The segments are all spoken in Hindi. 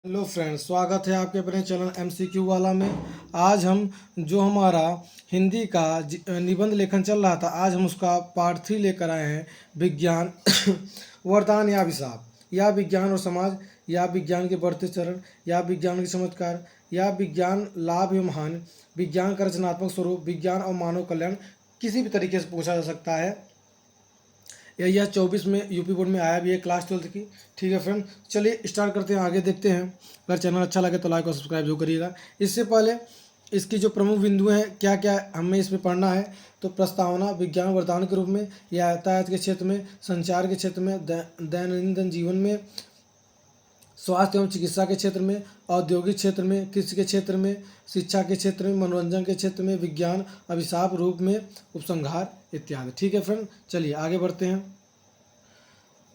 हेलो फ्रेंड्स, स्वागत है आपके अपने चैनल MCQ वाला में। आज हम जो हमारा हिंदी का निबंध लेखन चल रहा था, आज हम उसका पार्ट 3 लेकर आए हैं। विज्ञान वरदान या अभिशाप, या विज्ञान और समाज, या विज्ञान के बढ़ते चरण, या विज्ञान के चमत्कार, या विज्ञान लाभ एवं हानि, विज्ञान का रचनात्मक स्वरूप, विज्ञान और मानव कल्याण। किसी भी तरीके से पूछा जा सकता है। यह 24 में यूपी बोर्ड में आया भी है, क्लास 12 की। ठीक है फ्रेंड, चलिए स्टार्ट करते हैं, आगे देखते हैं। अगर चैनल अच्छा लगे तो लाइक और सब्सक्राइब जरूर करिएगा। इससे पहले इसकी जो प्रमुख बिंदु हैं, क्या क्या हमें इसमें पढ़ना है। तो प्रस्तावना, विज्ञान वरदान के रूप में, यातायात के क्षेत्र में, संचार के क्षेत्र में, दैनंदिन जीवन में, स्वास्थ्य एवं चिकित्सा के क्षेत्र में, औद्योगिक क्षेत्र में, कृषि के क्षेत्र में, शिक्षा के क्षेत्र में, मनोरंजन के क्षेत्र में, विज्ञान अभिशाप रूप में, उपसंहार इत्यादि। ठीक है फ्रेंड, चलिए आगे बढ़ते हैं।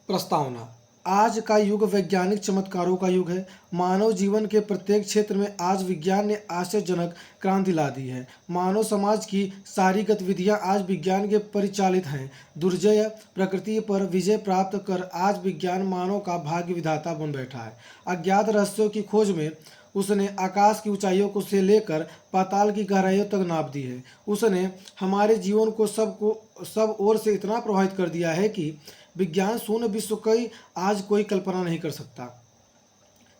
प्रस्तावना। आज का युग वैज्ञानिक चमत्कारों का युग है। मानव जीवन के प्रत्येक क्षेत्र में आज विज्ञान ने आश्चर्यजनक क्रांति ला दी है। मानव समाज की सारी गतिविधियां आज विज्ञान के परिचालित हैं। दुर्जय प्रकृति पर विजय प्राप्त कर आज विज्ञान मानव का भाग्य विधाता बन बैठा है। अज्ञात रहस्यों की खोज में उसने आकाश की ऊंचाइयों को से लेकर पाताल की गहराइयों तक नाप दी है। उसने हमारे जीवन को सब ओर से इतना प्रभावित कर दिया है कि विज्ञान शून्य विश्व की आज कोई कल्पना नहीं कर सकता।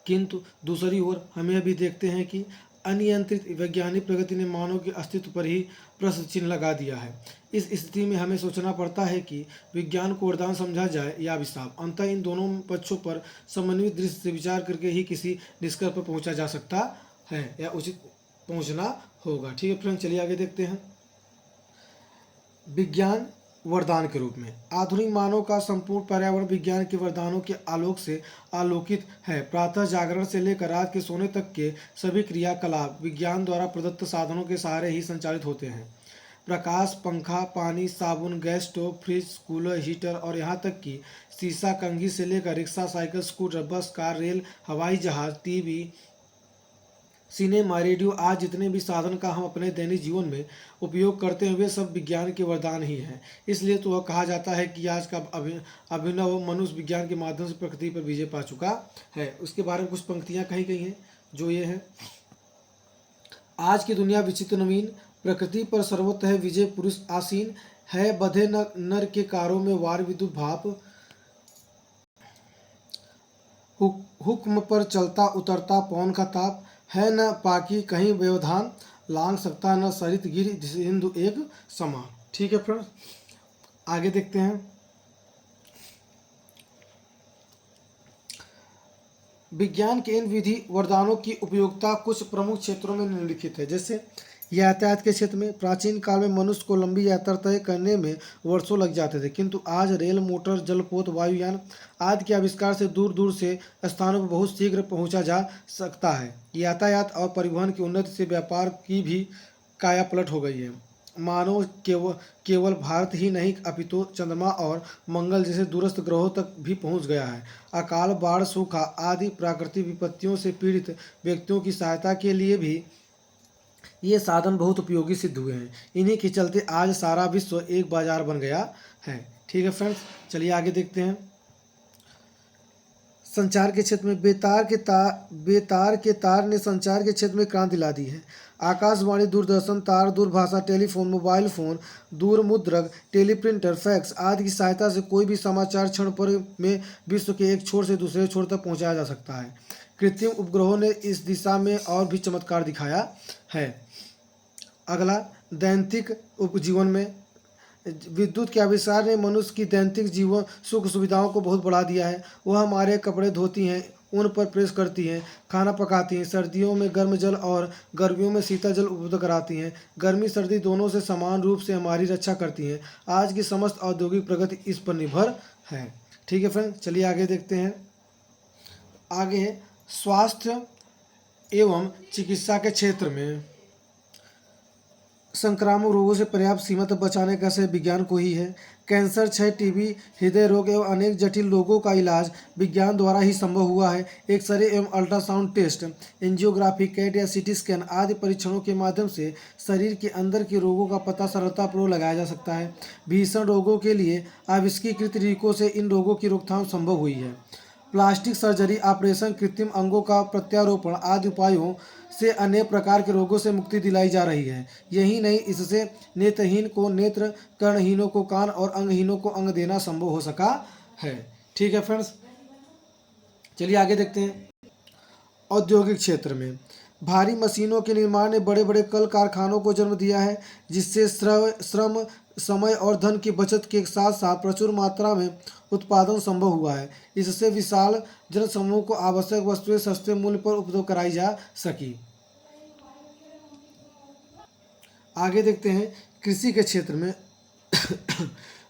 किंतु दूसरी ओर हमें अभी देखते हैं कि अनियंत्रित वैज्ञानिक प्रगति ने मानव के अस्तित्व पर ही प्रश्न चिन्ह लगा दिया है। इस स्थिति में हमें सोचना पड़ता है कि विज्ञान को वरदान समझा जाए या अभिशाप। अंततः इन दोनों पक्षों पर समन्वित दृष्टि से विचार करके ही किसी निष्कर्ष पर पहुंचा जा सकता है या उचित पहुंचना होगा। ठीक है फ्रेंड, चलिए आगे देखते हैं। विज्ञान वरदान के रूप में आधुनिक मानव का संपूर्ण पर्यावरण विज्ञान के वरदानों के आलोक से आलोकित है। प्रातः जागरण से लेकर रात के सोने तक के सभी क्रियाकलाप विज्ञान द्वारा प्रदत्त साधनों के सहारे ही संचालित होते हैं। प्रकाश, पंखा, पानी, साबुन, gas stove, fridge, cooler, heater और यहाँ तक कि शीशा, कंघी से लेकर रिक्शा, साइकिल, स्कूटर, बस, कार, रेल, हवाई जहाज, टीवी, सिनेमा, रेडियो, आज जितने भी साधन का हम अपने दैनिक जीवन में उपयोग करते हैं वे सब विज्ञान के वरदान ही हैं। इसलिए तो वह कहा जाता है कि आज का अभिनव मनुष्य विज्ञान के माध्यम से प्रकृति पर विजय पा चुका है। उसके बारे में कुछ पंक्तियां कही गई हैं जो ये है। आज की दुनिया विचित्र नवीन, प्रकृति पर सर्वतः विजय पुरुष आसीन है। बधे नर के कारों में वार विद्युत भाप, हुक्म पर चलता उतरता पवन का ताप है। न पाकी कहीं व्यवधान, लांग सकता न सरित गिर सिंधु एक समान। ठीक है फ्रेंड्स, आगे देखते हैं। विज्ञान के इन विधि वरदानों की उपयोगिता कुछ प्रमुख क्षेत्रों में निम्नलिखित है। जैसे यातायात के क्षेत्र में प्राचीन काल में मनुष्य को लंबी यात्रा तय करने में वर्षों लग जाते थे, किंतु आज रेल, मोटर, जलपोत, वायुयान आदि के आविष्कार से दूर दूर से स्थानों पर बहुत शीघ्र पहुंचा जा सकता है। यातायात और परिवहन की उन्नति से व्यापार की भी काया पलट हो गई है। मानव केवल भारत ही नहीं अपितु चंद्रमा और मंगल जैसे दूरस्थ ग्रहों तक भी पहुंच गया है। अकाल, बाढ़, सूखा आदि प्राकृतिक विपत्तियों से पीड़ित व्यक्तियों की सहायता के लिए भी ये साधन बहुत उपयोगी सिद्ध हुए हैं। इन्हीं के चलते आज सारा विश्व एक बाजार बन गया है। ठीक है फ्रेंड्स, चलिए आगे देखते हैं। संचार के क्षेत्र में बेतार के तार ने संचार के क्षेत्र में क्रांति ला दी है। आकाशवाणी, दूरदर्शन, तार, दूरभाषा, टेलीफोन, मोबाइल फोन, दूरमुद्रक, टेलीप्रिंटर, फैक्स आदि की सहायता से कोई भी समाचार क्षण भर में विश्व के एक छोर से दूसरे छोर तक पहुंचाया जा सकता है। कृत्रिम उपग्रहों ने इस दिशा में और भी चमत्कार दिखाया है। अगला, दैनिक उपजीवन में विद्युत के आविष्कार ने मनुष्य की दैनिक जीवन सुख सुविधाओं को बहुत बढ़ा दिया है। वह हमारे कपड़े धोती हैं, उन पर प्रेस करती हैं, खाना पकाती हैं, सर्दियों में गर्म जल और गर्मियों में शीतल जल उपलब्ध कराती हैं, गर्मी सर्दी दोनों से समान रूप से हमारी रक्षा करती हैं। आज की समस्त औद्योगिक प्रगति इस पर निर्भर है। ठीक है फ्रेंड, चलिए आगे देखते हैं। आगे स्वास्थ्य एवं चिकित्सा के क्षेत्र में संक्रामक रोगों से पर्याप्त सीमा तक बचाने का श्रेय विज्ञान को ही है। कैंसर, क्षय, टीबी, हृदय रोग एवं अनेक जटिल रोगों का इलाज विज्ञान द्वारा ही संभव हुआ है। एक्सरे एवं अल्ट्रासाउंड टेस्ट, एंजियोग्राफी, कैट या सीटी स्कैन आदि परीक्षणों के माध्यम से शरीर के अंदर के रोगों का पता सरलतापूर्वक लगाया जा सकता है। भीषण रोगों के लिए आविष्कृत तरीकों से इन रोगों की रोकथाम संभव हुई है। प्लास्टिक सर्जरी, ऑपरेशन, कृत्रिम अंगों का प्रत्यारोपण आदि उपायों से अनेक प्रकार के रोगों से मुक्ति दिलाई जा रही है। यही नहीं, इससे नेत्रहीन को नेत्र, कर्णहीनों को कान और अंगहीनों को अंग देना संभव हो सका है। ठीक है फ्रेंड्स, चलिए आगे देखते हैं। औद्योगिक क्षेत्र में भारी मशीनों के निर्माण ने बड़े बड़े कल कारखानों को जन्म दिया है, जिससे श्रम, समय और धन की बचत के साथ साथ प्रचुर मात्रा में उत्पादन संभव हुआ है। इससे विशाल जनसमूह को आवश्यक वस्तुएं सस्ते मूल्य पर उपलब्ध कराई जा सकी। आगे देखते हैं कृषि के क्षेत्र में।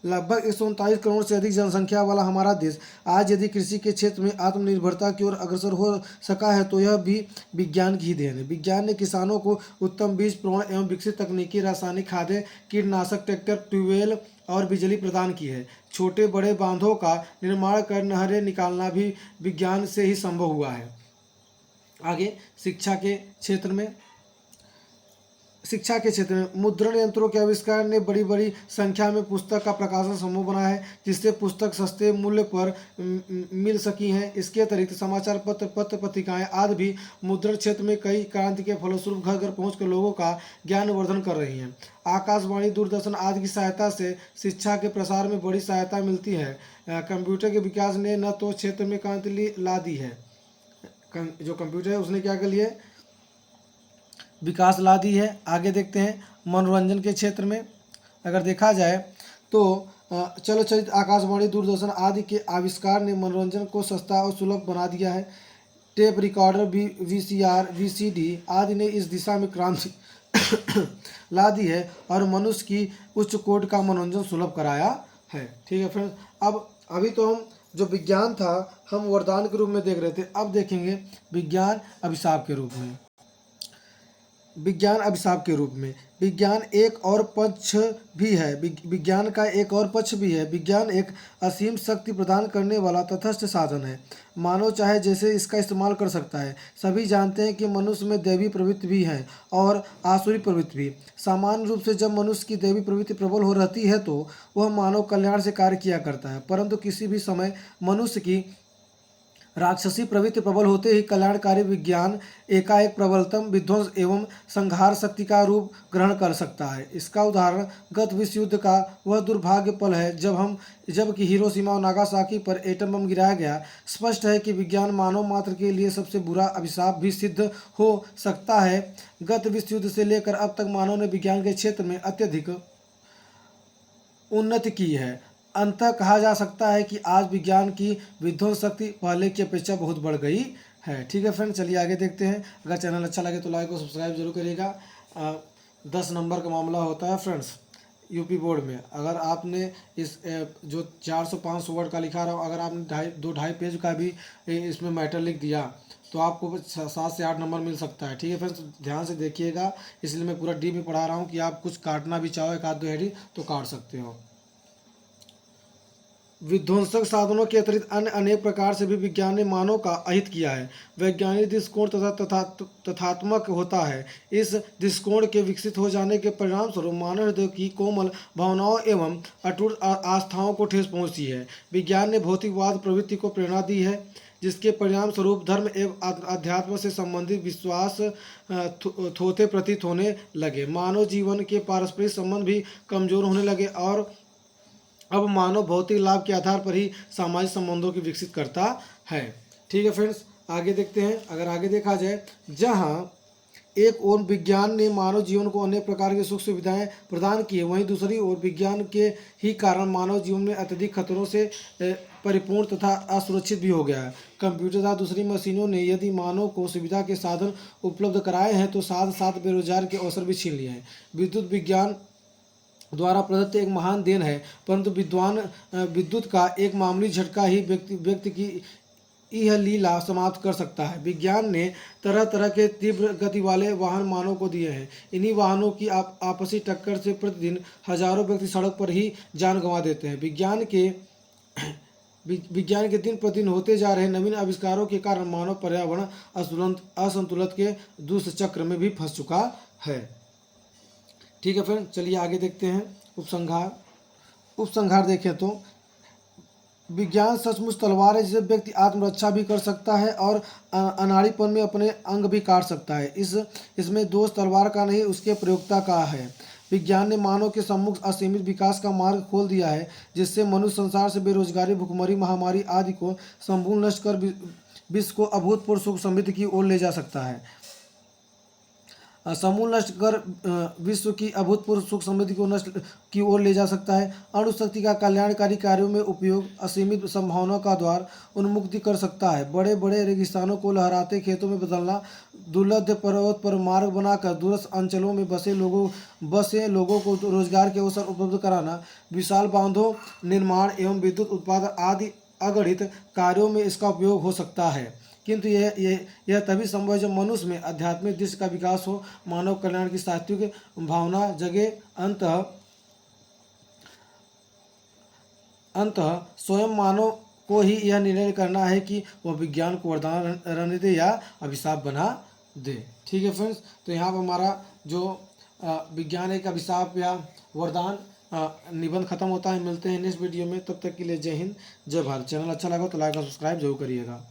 लगभग 139 करोड़ से अधिक जनसंख्या वाला हमारा देश आज यदि कृषि के क्षेत्र में आत्मनिर्भरता की ओर अग्रसर हो सका है तो यह भी विज्ञान की ही देन है। विज्ञान ने किसानों को उत्तम बीज, प्रौढ़ एवं विकसित तकनीकी, रासायनिक खादें, कीटनाशक, ट्रैक्टर, ट्यूबवेल और बिजली प्रदान की है। छोटे बड़े बांधों का निर्माण कर नहरें निकालना भी विज्ञान से ही संभव हुआ है। आगे शिक्षा के क्षेत्र में मुद्रण यंत्रों के आविष्कार ने बड़ी बड़ी संख्या में पुस्तक का प्रकाशन संभव बनाया है, जिससे पुस्तक सस्ते मूल्य पर मिल सकी हैं। इसके अतिरिक्त समाचार पत्र, पत्रिकाएं आदि भी मुद्रण क्षेत्र में कई क्रांति के फलस्वरूप घर घर पहुंचकर लोगों का ज्ञानवर्धन कर रही हैं। आकाशवाणी, दूरदर्शन आदि की सहायता से शिक्षा के प्रसार में बड़ी सहायता मिलती है। कंप्यूटर के विकास ने न तो क्षेत्र में क्रांति ला दी है, जो कंप्यूटर है उसने क्या कर लिया, विकास ला दी है। आगे देखते हैं मनोरंजन के क्षेत्र में अगर देखा जाए तो चलचित्र, आकाशवाणी, दूरदर्शन आदि के आविष्कार ने मनोरंजन को सस्ता और सुलभ बना दिया है। टेप रिकॉर्डर, VCR, VCD आदि ने इस दिशा में क्रांति ला दी है और मनुष्य की उच्च कोटि का मनोरंजन सुलभ कराया है। ठीक है फ्रेंड्स, अब अभी तो हम जो विज्ञान था हम वरदान के रूप में देख रहे थे, अब देखेंगे विज्ञान अभिशाप के रूप में। विज्ञान अभिशाप के रूप में विज्ञान एक और पक्ष भी है। विज्ञान का एक और पक्ष भी है। विज्ञान एक असीम शक्ति प्रदान करने वाला तटस्थ साधन है। मानव चाहे जैसे इसका इस्तेमाल कर सकता है। सभी जानते हैं कि मनुष्य में दैवी प्रवृत्ति भी है और आसुरी प्रवृत्ति भी। सामान्य रूप से जब मनुष्य की दैवी प्रवृत्ति प्रबल हो रहती है तो वह मानव कल्याण से कार्य किया करता है, परंतु किसी भी समय मनुष्य की राक्षसी प्रवृत्ति प्रबल होते ही कल्याणकारी विज्ञान एकाएक प्रबलतम विध्वंस एवं संहार शक्ति का रूप ग्रहण कर सकता है। इसका उदाहरण गत विश्व युद्ध का वह दुर्भाग्य पल है जबकि हिरोशिमा और नागासाकी पर एटम बम गिराया गया। स्पष्ट है कि विज्ञान मानव मात्र के लिए सबसे बुरा अभिशाप भी सिद्ध हो सकता है। गत विश्व युद्ध से लेकर अब तक मानव ने विज्ञान के क्षेत्र में अत्यधिक उन्नति की है। अंततः कहा जा सकता है कि आज विज्ञान की विध्वंस शक्ति पहले की अपेक्षा बहुत बढ़ गई है। ठीक है फ्रेंड्स, चलिए आगे देखते हैं। अगर चैनल अच्छा लगे तो लाइक और सब्सक्राइब जरूर करिएगा। 10 नंबर का मामला होता है फ्रेंड्स यूपी बोर्ड में। अगर आपने इस जो 400-500 वर्ड का लिखा रहा, अगर आपने 2-2.5 पेज का भी इसमें मैटर लिख दिया तो आपको 7 से 8 नंबर मिल सकता है। ठीक है फ्रेंड्स, ध्यान से देखिएगा, इसलिए मैं पूरा डीप में पढ़ा रहा हूँ कि आप कुछ काटना भी चाहो, एक आध दो हेडी तो काट सकते हो। विध्वंसक साधनों के अतिरिक्त अन्य अनेक प्रकार से भी विज्ञान ने मानव का अहित किया है। वैज्ञानिक दृष्टिकोण तथात्मक होता है। इस दृष्टिकोण के विकसित हो जाने के परिणाम स्वरूप मानव हृदय की कोमल भावनाओं एवं अटूट आस्थाओं को ठेस पहुंची है। विज्ञान ने भौतिकवाद प्रवृत्ति को प्रेरणा दी है, जिसके परिणाम स्वरूप धर्म एवं अध्यात्म से संबंधित विश्वास थोथे प्रतीत होने लगे। मानव जीवन के पारस्परिक संबंध भी कमजोर होने लगे और अब मानव भौतिक लाभ के आधार पर ही सामाजिक संबंधों की विकसित करता है। ठीक है फ्रेंड्स, आगे देखते हैं। अगर आगे देखा जाए, जहां एक ओर विज्ञान ने मानव जीवन को अनेक प्रकार की सुख सुविधाएं प्रदान की है, वहीं दूसरी ओर विज्ञान के ही कारण मानव जीवन में अत्यधिक खतरों से परिपूर्ण तथा असुरक्षित भी हो गया है। कंप्यूटर तथा दूसरी मशीनों ने यदि मानव को सुविधा के साधन उपलब्ध कराए हैं तो साथ साथ बेरोजगार के अवसर भी छीन लिए हैं। विद्युत विज्ञान द्वारा प्रदत्त एक महान देन है, परंतु विद्युत का एक मामूली झटका ही व्यक्ति की यह लीला समाप्त कर सकता है। विज्ञान ने तरह तरह के तीव्र गति वाले वाहन मानव को दिए हैं। इन्हीं वाहनों की आपसी टक्कर से प्रतिदिन हजारों व्यक्ति सड़क पर ही जान गंवा देते हैं। विज्ञान के दिन प्रतिदिन होते जा रहे नवीन आविष्कारों के कारण मानव पर्यावरण असंतुलित के दुष्चक्र में भी फंस चुका है। ठीक है फ्रेंड, चलिए आगे देखते हैं। उपसंहार देखें तो विज्ञान सचमुच तलवार है जिसे व्यक्ति आत्मरक्षा भी कर सकता है और अनाड़ीपन में अपने अंग भी काट सकता है। इसमें दोष तलवार का नहीं, उसके प्रयोक्ता का है। विज्ञान ने मानव के सम्मुख असीमित विकास का मार्ग खोल दिया है, जिससे मनुष्य संसार से बेरोजगारी, भुखमरी, महामारी आदि को संपूर्ण नष्ट कर विश्व को अभूतपूर्व सुख समृद्धि की ओर ले जा सकता है। समूल नष्ट कर विश्व की अभूतपूर्व सुख समृद्धि को नष्ट की ओर ले जा सकता है। अणु शक्ति का कल्याणकारी कार्यों में उपयोग असीमित संभावनाओं का द्वार उन्मुक्ति कर सकता है। बड़े बड़े रेगिस्तानों को लहराते खेतों में बदलना, दुर्लभ पर्वत पर मार्ग बनाकर दूरस्थ अंचलों में बसे लोगों को रोजगार के अवसर उपलब्ध कराना, विशाल बांधों निर्माण एवं विद्युत उत्पादन आदि अगणित कार्यों में इसका उपयोग हो सकता है। किंतु यह तभी संभव है जब मनुष्य में आध्यात्मिक दृष्टि का विकास हो, मानव कल्याण की सात्विक भावना जगे। अंततः स्वयं मानव को ही यह निर्णय करना है कि वह विज्ञान को वरदान रहने दे या अभिशाप बना दे। ठीक है फ्रेंड्स, तो यहाँ पर हमारा जो विज्ञान एक अभिशाप या वरदान निबंध खत्म होता है। मिलते हैं नेक्स्ट वीडियो में, तब तक के लिए जय हिंद जय भारत। चैनल अच्छा लगा तो लाइक और सब्सक्राइब जरूर करिएगा।